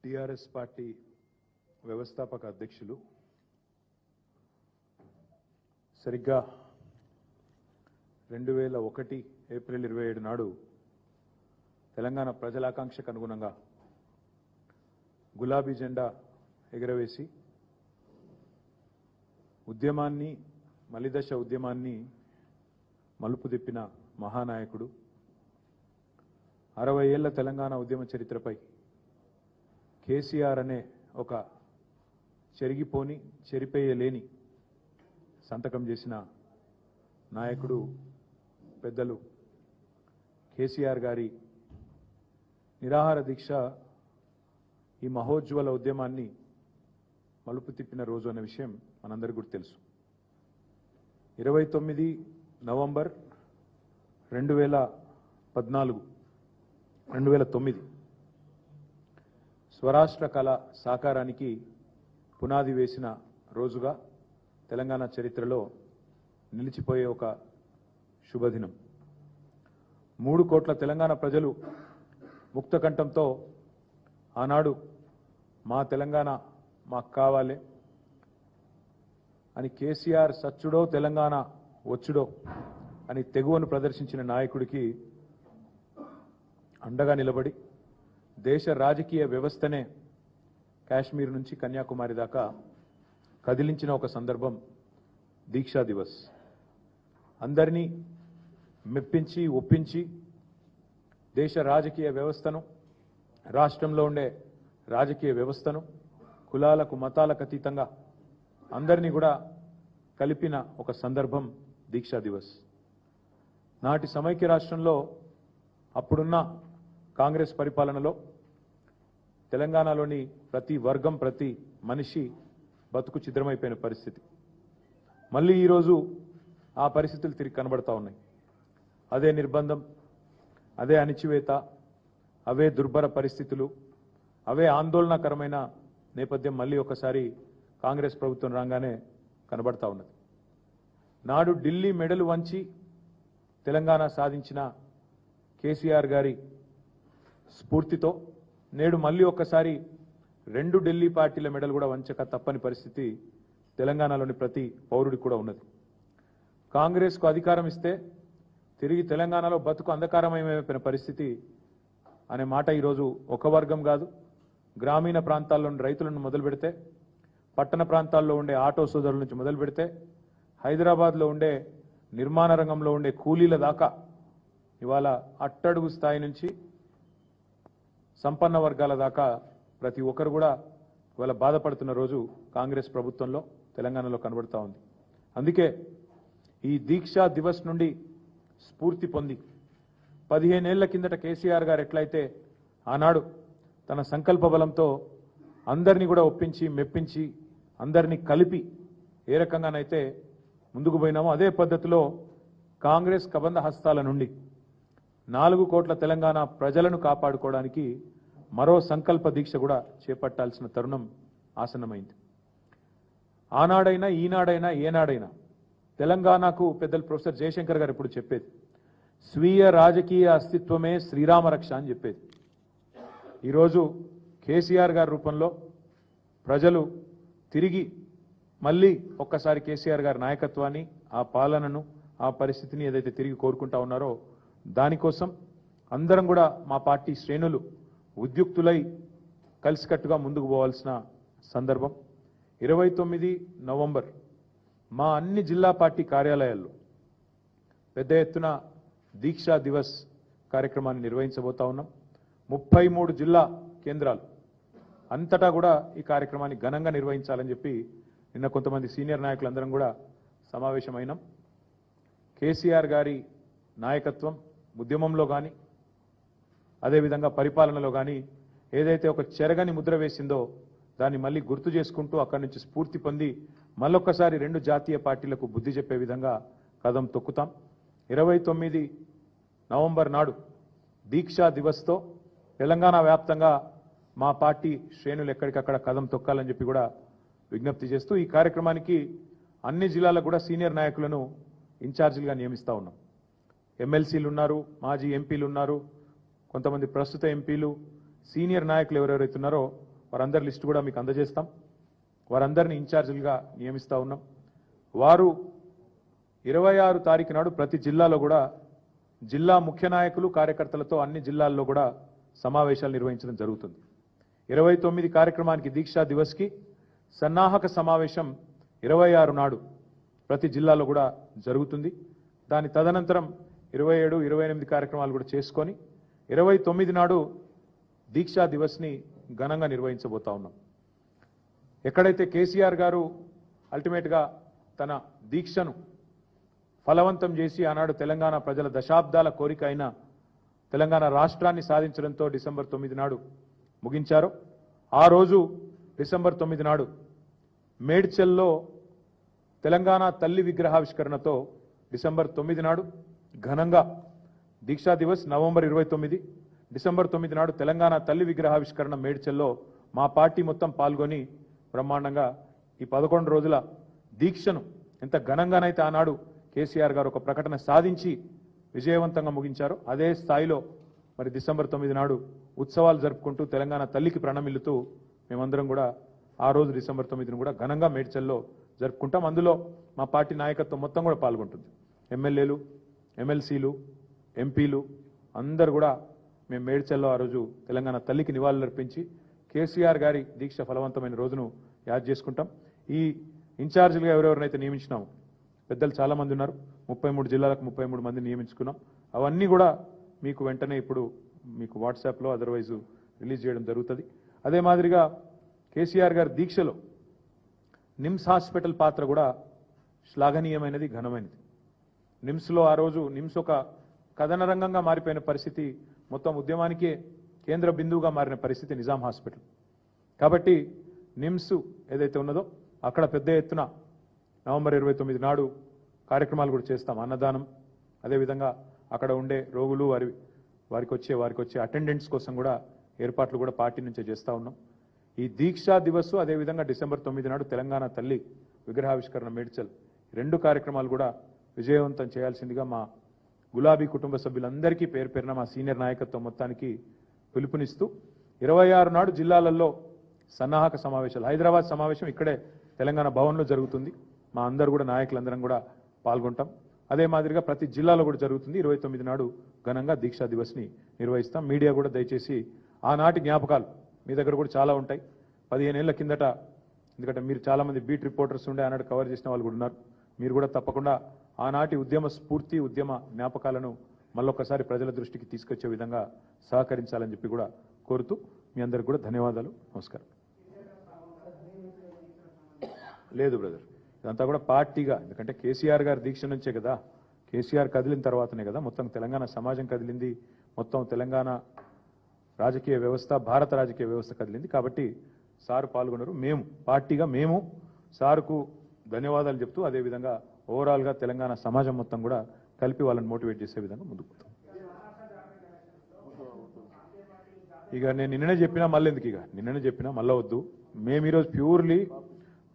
TRS party వ్యవస్థాపక అధ్యక్షులు సరిగ్గా 2001 ఏప్రిల్ 27 నాడు తెలంగాణ ప్రజల ఆకాంక్షకు అనుగుణంగా గులాబీ జెండా ఎగరవేసి ఉద్యమాన్ని మలిదశ ఉద్యమాన్ని మలుపు తిప్పిన మహానాయకుడు 60 ఏళ్ల తెలంగాణ ఉద్యమ చరిత్రపై కేసీఆర్ అనే ఒక చెరిగిపోని చెరిపేయలేని సంతకం చేసిన నాయకుడు పెద్దలు కేసీఆర్ గారి నిరాహార దీక్ష ఈ మహోజ్వల ఉద్యమాన్ని మలుపు తిప్పిన రోజు అనే విషయం మనందరికీ కూడా తెలుసు. 29 నవంబర్ 2009 స్వరాష్ట్ర కళ సాకారానికి పునాది వేసిన రోజుగా తెలంగాణ చరిత్రలో నిలిచిపోయే ఒక శుభదినం. 3 కోట్ల తెలంగాణ ప్రజలు ముక్తకంఠంతో ఆనాడు మా తెలంగాణ మాకు కావాలి అని కేసీఆర్ సచ్చుడో తెలంగాణ వచ్చుడో అని తెగువను ప్రదర్శించిన నాయకుడికి అండగా నిలబడి దేశ రాజకీయ వ్యవస్థనే కాశ్మీర్ నుంచి కన్యాకుమారి దాకా కదిలించిన ఒక సందర్భం దీక్షా దివస్. అందరినీ మెప్పించి ఒప్పించి దేశ రాజకీయ వ్యవస్థను, రాష్ట్రంలో ఉండే రాజకీయ వ్యవస్థను కులాలకు మతాలకు అతీతంగా అందరినీ కూడా కలిపిన ఒక సందర్భం దీక్షా దివస్. నాటి సమైక్య రాష్ట్రంలో అప్పుడున్న కాంగ్రెస్ పరిపాలనలో తెలంగాణలోని ప్రతి వర్గం, ప్రతి మనిషి బతుకు ఛిద్రమైపోయిన పరిస్థితి. మళ్ళీ ఈరోజు ఆ పరిస్థితులు తిరిగి కనబడతా ఉన్నాయి. అదే నిర్బంధం, అదే అణిచివేత, అవే దుర్భర పరిస్థితులు, అవే ఆందోళనకరమైన నేపథ్యం మళ్ళీ ఒకసారి కాంగ్రెస్ ప్రభుత్వం రాగానే కనబడతా ఉన్నది. నాడు ఢిల్లీ మెడలు వంచి తెలంగాణ సాధించిన కేసీఆర్ గారి స్ఫూర్తితో నేడు మళ్ళీ ఒక్కసారి 2 ఢిల్లీ పార్టీల మెడలు కూడా వంచక తప్పని పరిస్థితి తెలంగాణలోని ప్రతి పౌరుడికి కూడా ఉన్నది. కాంగ్రెస్కు అధికారం ఇస్తే తిరిగి తెలంగాణలో బతుకు అంధకారమయమైపోయిన పరిస్థితి అనే మాట ఈరోజు ఒక వర్గం కాదు, గ్రామీణ ప్రాంతాల్లోని రైతులను మొదలు పెడితే, పట్టణ ప్రాంతాల్లో ఉండే ఆటో సోదరుల నుంచి మొదలు పెడితే, హైదరాబాద్లో ఉండే నిర్మాణ రంగంలో ఉండే కూలీల దాకా ఇవాళ అట్టడుగు స్థాయి నుంచి సంపన్న వర్గాల దాకా ప్రతి ఒక్కరు కూడా ఇవాళ బాధపడుతున్న రోజు కాంగ్రెస్ ప్రభుత్వంలో తెలంగాణలో కనబడతా ఉంది. అందుకే ఈ దీక్షా దివస్ నుండి స్ఫూర్తి పొంది 15 ఏళ్ల కిందట కేసీఆర్ గారు ఎట్లయితే ఆనాడు తన సంకల్ప బలంతో అందరినీ కూడా ఒప్పించి మెప్పించి అందరినీ కలిపి ఏ రకంగానైతే ముందుకు పోయినామో అదే పద్ధతిలో కాంగ్రెస్ కబంధ హస్తాల నుండి 4 కోట్ల తెలంగాణ ప్రజలను కాపాడుకోవడానికి మరో సంకల్ప దీక్ష కూడా చేపట్టాల్సిన తరుణం ఆసన్నమైంది. ఆనాడైనా ఈనాడైనా ఏనాడైనా తెలంగాణకు పెద్దలు ప్రొఫెసర్ జయశంకర్ గారు ఇప్పుడు చెప్పేది స్వీయ రాజకీయ అస్తిత్వమే శ్రీరామ రక్ష అని చెప్పేది. ఈరోజు కేసీఆర్ గారి రూపంలో ప్రజలు తిరిగి మళ్ళీ ఒక్కసారి కేసీఆర్ గారి నాయకత్వాన్ని, ఆ పాలనను, ఆ పరిస్థితిని ఏదైతే తిరిగి కోరుకుంటా ఉన్నారో దానికోసం అందరం కూడా మా పార్టీ శ్రేణులు ఉద్యుక్తులై కలిసికట్టుగా ముందుకు పోవాల్సిన సందర్భం. 29 నవంబర్ మా అన్ని జిల్లా పార్టీ కార్యాలయాల్లో పెద్ద ఎత్తున దీక్షా దివస్ కార్యక్రమాన్ని నిర్వహించబోతా ఉన్నాం. 33 జిల్లా కేంద్రాలు అంతటా కూడా ఈ కార్యక్రమాన్ని ఘనంగా నిర్వహించాలని చెప్పి నిన్న కొంతమంది సీనియర్ నాయకులందరం కూడా సమావేశమైనాం. కేసీఆర్ గారి నాయకత్వం ఉద్యమంలో కానీ అదేవిధంగా పరిపాలనలో కానీ ఏదైతే ఒక చెరగని ముద్ర వేసిందో దాన్ని మళ్ళీ గుర్తు చేసుకుంటూ అక్కడి నుంచి స్ఫూర్తి పొంది మళ్ళొక్కసారి 2 జాతీయ పార్టీలకు బుద్ధి చెప్పే విధంగా కదం తొక్కుతాం. 29 నవంబర్ నాడు దీక్షా దివస్తో తెలంగాణ వ్యాప్తంగా మా పార్టీ శ్రేణులు ఎక్కడికక్కడ కదం తొక్కాలని చెప్పి కూడా విజ్ఞప్తి చేస్తూ ఈ కార్యక్రమానికి అన్ని జిల్లాలకు కూడా సీనియర్ నాయకులను ఇన్ఛార్జీలుగా నియమిస్తా ఉన్నాం. ఎమ్మెల్సీలు ఉన్నారు, మాజీ ఎంపీలు ఉన్నారు, కొంతమంది ప్రస్తుత ఎంపీలు, సీనియర్ నాయకులు ఎవరెవరైతే ఉన్నారో వారందరి లిస్టు కూడా మీకు అందజేస్తాం. వారందరినీ ఇన్ఛార్జీలుగా నియమిస్తా ఉన్నాం. వారు 26 తారీఖు నాడు ప్రతి జిల్లాలో కూడా జిల్లా ముఖ్య నాయకులు కార్యకర్తలతో అన్ని జిల్లాల్లో కూడా సమావేశాలు నిర్వహించడం జరుగుతుంది. 29 కార్యక్రమానికి దీక్షా దివస్కి సన్నాహక సమావేశం 26 నాడు ప్రతి జిల్లాలో కూడా జరుగుతుంది. దాని తదనంతరం 27, 28 కార్యక్రమాలు కూడా చేసుకొని 29 నాడు దీక్షా దివస్ని ఘనంగా నిర్వహించబోతా ఉన్నాం. ఎక్కడైతే కేసీఆర్ గారు అల్టిమేట్గా తన దీక్షను ఫలవంతం చేసి ఆనాడు తెలంగాణ ప్రజల దశాబ్దాల కోరిక అయిన తెలంగాణ రాష్ట్రాన్ని సాధించడంతో డిసెంబర్ 9 నాడు ముగించారు. ఆ రోజు డిసెంబర్ 9 నాడు మేడ్చల్లో తెలంగాణ తల్లి విగ్రహావిష్కరణతో డిసెంబర్ 9 నాడు ఘనంగా దీక్షా దివస్ నవంబర్ 29, డిసెంబర్ 9 నాడు తెలంగాణ తల్లి విగ్రహావిష్కరణ మేడ్చల్లో మా పార్టీ మొత్తం పాల్గొని బ్రహ్మాండంగా ఈ 11 రోజుల దీక్షను ఎంత ఘనంగానైతే ఆనాడు కేసీఆర్ గారు ఒక ప్రకటన సాధించి విజయవంతంగా ముగించారో అదే స్థాయిలో మరి డిసెంబర్ 9 నాడు ఉత్సవాలు జరుపుకుంటూ తెలంగాణ తల్లికి ప్రణమిల్లుతూ మేమందరం కూడా ఆ రోజు డిసెంబర్ 9ను కూడా ఘనంగా మేడ్చల్లో జరుపుకుంటాం. అందులో మా పార్టీ నాయకత్వం మొత్తం కూడా పాల్గొంటుంది. ఎమ్మెల్యేలు, ఎమ్మెల్సీలు, ఎంపీలు అందరూ కూడా మేము మేడ్చల్లో ఆ రోజు తెలంగాణ తల్లికి నివాళులర్పించి కేసీఆర్ గారి దీక్ష ఫలవంతమైన రోజును యాద్ చేసుకుంటాం. ఈ ఇన్ఛార్జీలుగా ఎవరెవరినైతే నియమించినామో పెద్దలు చాలా మంది ఉన్నారు. 33 జిల్లాలకు 33 మందిని నియమించుకున్నాం. అవన్నీ కూడా మీకు వెంటనే ఇప్పుడు మీకు వాట్సాప్లో అదర్వైజ్ రిలీజ్ చేయడం జరుగుతుంది. అదే మాదిరిగా కేసీఆర్ గారి దీక్షలో నిమ్స్ హాస్పిటల్ పాత్ర కూడా శ్లాఘనీయమైనది, ఘనమైనది. నిమ్స్లో ఆ రోజు నిమ్స్ ఒక కథన రంగంగా మారిపోయిన పరిస్థితి, మొత్తం ఉద్యమానికే కేంద్ర బిందువుగా మారిన పరిస్థితి నిజాం హాస్పిటల్. కాబట్టి నిమ్స్ ఏదైతే ఉన్నదో అక్కడ పెద్ద ఎత్తున నవంబర్ 29 నాడు కార్యక్రమాలు కూడా చేస్తాం. అన్నదానం, అదేవిధంగా అక్కడ ఉండే రోగులు వారికి వచ్చే అటెండెంట్స్ కోసం కూడా ఏర్పాట్లు కూడా పార్టీ నుంచే చేస్తూ ఉన్నాం. ఈ దీక్షా దివస్ అదేవిధంగా డిసెంబర్ 9 నాడు తెలంగాణ తల్లి విగ్రహావిష్కరణ మేడ్చల్ 2 కార్యక్రమాలు కూడా విజయవంతం చేయాల్సిందిగా మా గులాబీ కుటుంబ సభ్యులందరికీ పేరు పేరున మా సీనియర్ నాయకత్వం మొత్తానికి పిలుపునిస్తూ 26 నాడు జిల్లాలలో సన్నాహక సమావేశాలు, హైదరాబాద్ సమావేశం ఇక్కడే తెలంగాణ భవన్లో జరుగుతుంది. మా అందరూ కూడా నాయకులందరం కూడా పాల్గొంటాం. అదే మాదిరిగా ప్రతి జిల్లాలో కూడా జరుగుతుంది. 29 నాడు ఘనంగా దీక్షా దివస్ని నిర్వహిస్తాం. మీడియా కూడా దయచేసి ఆనాటి జ్ఞాపకాలు మీ దగ్గర కూడా చాలా ఉంటాయి. 15 ఏళ్ల కిందట, ఎందుకంటే మీరు చాలామంది బీట్ రిపోర్టర్స్ ఉండే ఆనాడు కవర్ చేసిన వాళ్ళు కూడా ఉన్నారు. మీరు కూడా తప్పకుండా ఆనాటి ఉద్యమ స్ఫూర్తి, ఉద్యమ జ్ఞాపకాలను మళ్ళొక్కసారి ప్రజల దృష్టికి తీసుకొచ్చే విధంగా సహకరించాలని చెప్పి కూడా కోరుతూ మీ అందరికి కూడా ధన్యవాదాలు. నమస్కారం. లేదు బ్రదర్, ఇదంతా కూడా పార్టీగా, ఎందుకంటే కేసీఆర్ గారి దీక్ష నుంచే కదా, కేసీఆర్ కదిలిన తర్వాతనే కదా మొత్తం తెలంగాణ సమాజం కదిలింది, మొత్తం తెలంగాణ రాజకీయ వ్యవస్థ, భారత రాజకీయ వ్యవస్థ కదిలింది. కాబట్టి సారు పాల్గొన్నారు. మేము పార్టీగా మేము సారుకు ధన్యవాదాలు చెప్తూ అదేవిధంగా ఓవరాల్గా తెలంగాణ సమాజం మొత్తం కూడా కలిపి వాళ్ళని మోటివేట్ చేసే విధంగా ముందుకు పోతాం. ఇక నేను నిన్ననే చెప్పినా మళ్ళీ ఎందుకు, ఇక నిన్ననే చెప్పినా మళ్ళీ వద్దు. మేము ఈరోజు ప్యూర్లీ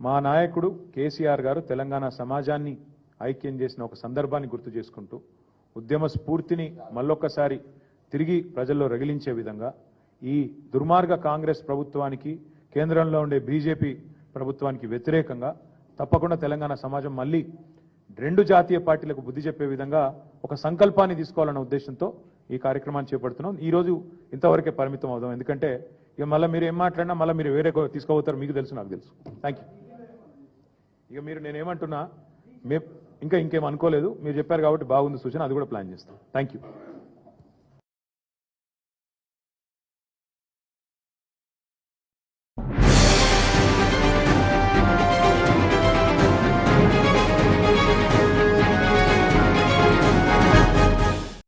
మా నాయకుడు కేసీఆర్ గారు తెలంగాణ సమాజాన్ని ఐక్యం చేసిన ఒక సందర్భాన్ని గుర్తు చేసుకుంటూ ఉద్యమ స్ఫూర్తిని మళ్ళొక్కసారి తిరిగి ప్రజల్లో రగిలించే విధంగా ఈ దుర్మార్గ కాంగ్రెస్ ప్రభుత్వానికి, కేంద్రంలో ఉండే బీజేపీ ప్రభుత్వానికి వ్యతిరేకంగా తప్పకుండా తెలంగాణ సమాజం మళ్ళీ 2 జాతీయ పార్టీలకు బుద్ధి చెప్పే విధంగా ఒక సంకల్పాన్ని తీసుకోవాలన్న ఉద్దేశంతో ఈ కార్యక్రమాన్ని చేపడుతున్నాం. ఈ రోజు ఇంతవరకే పరిమితం అవుదాం, ఎందుకంటే ఇక మళ్ళీ మీరు ఏం మాట్లాడినా మళ్ళీ మీరు వేరే తీసుకోబోతారు, మీకు తెలుసు, నాకు తెలుసు. Thank you. ఇక మీరు నేనేమంటున్నా ఇంకేం అనుకోలేదు, మీరు చెప్పారు కాబట్టి బాగుంది సూచన, అది కూడా ప్లాన్ చేస్తాం. Thank you.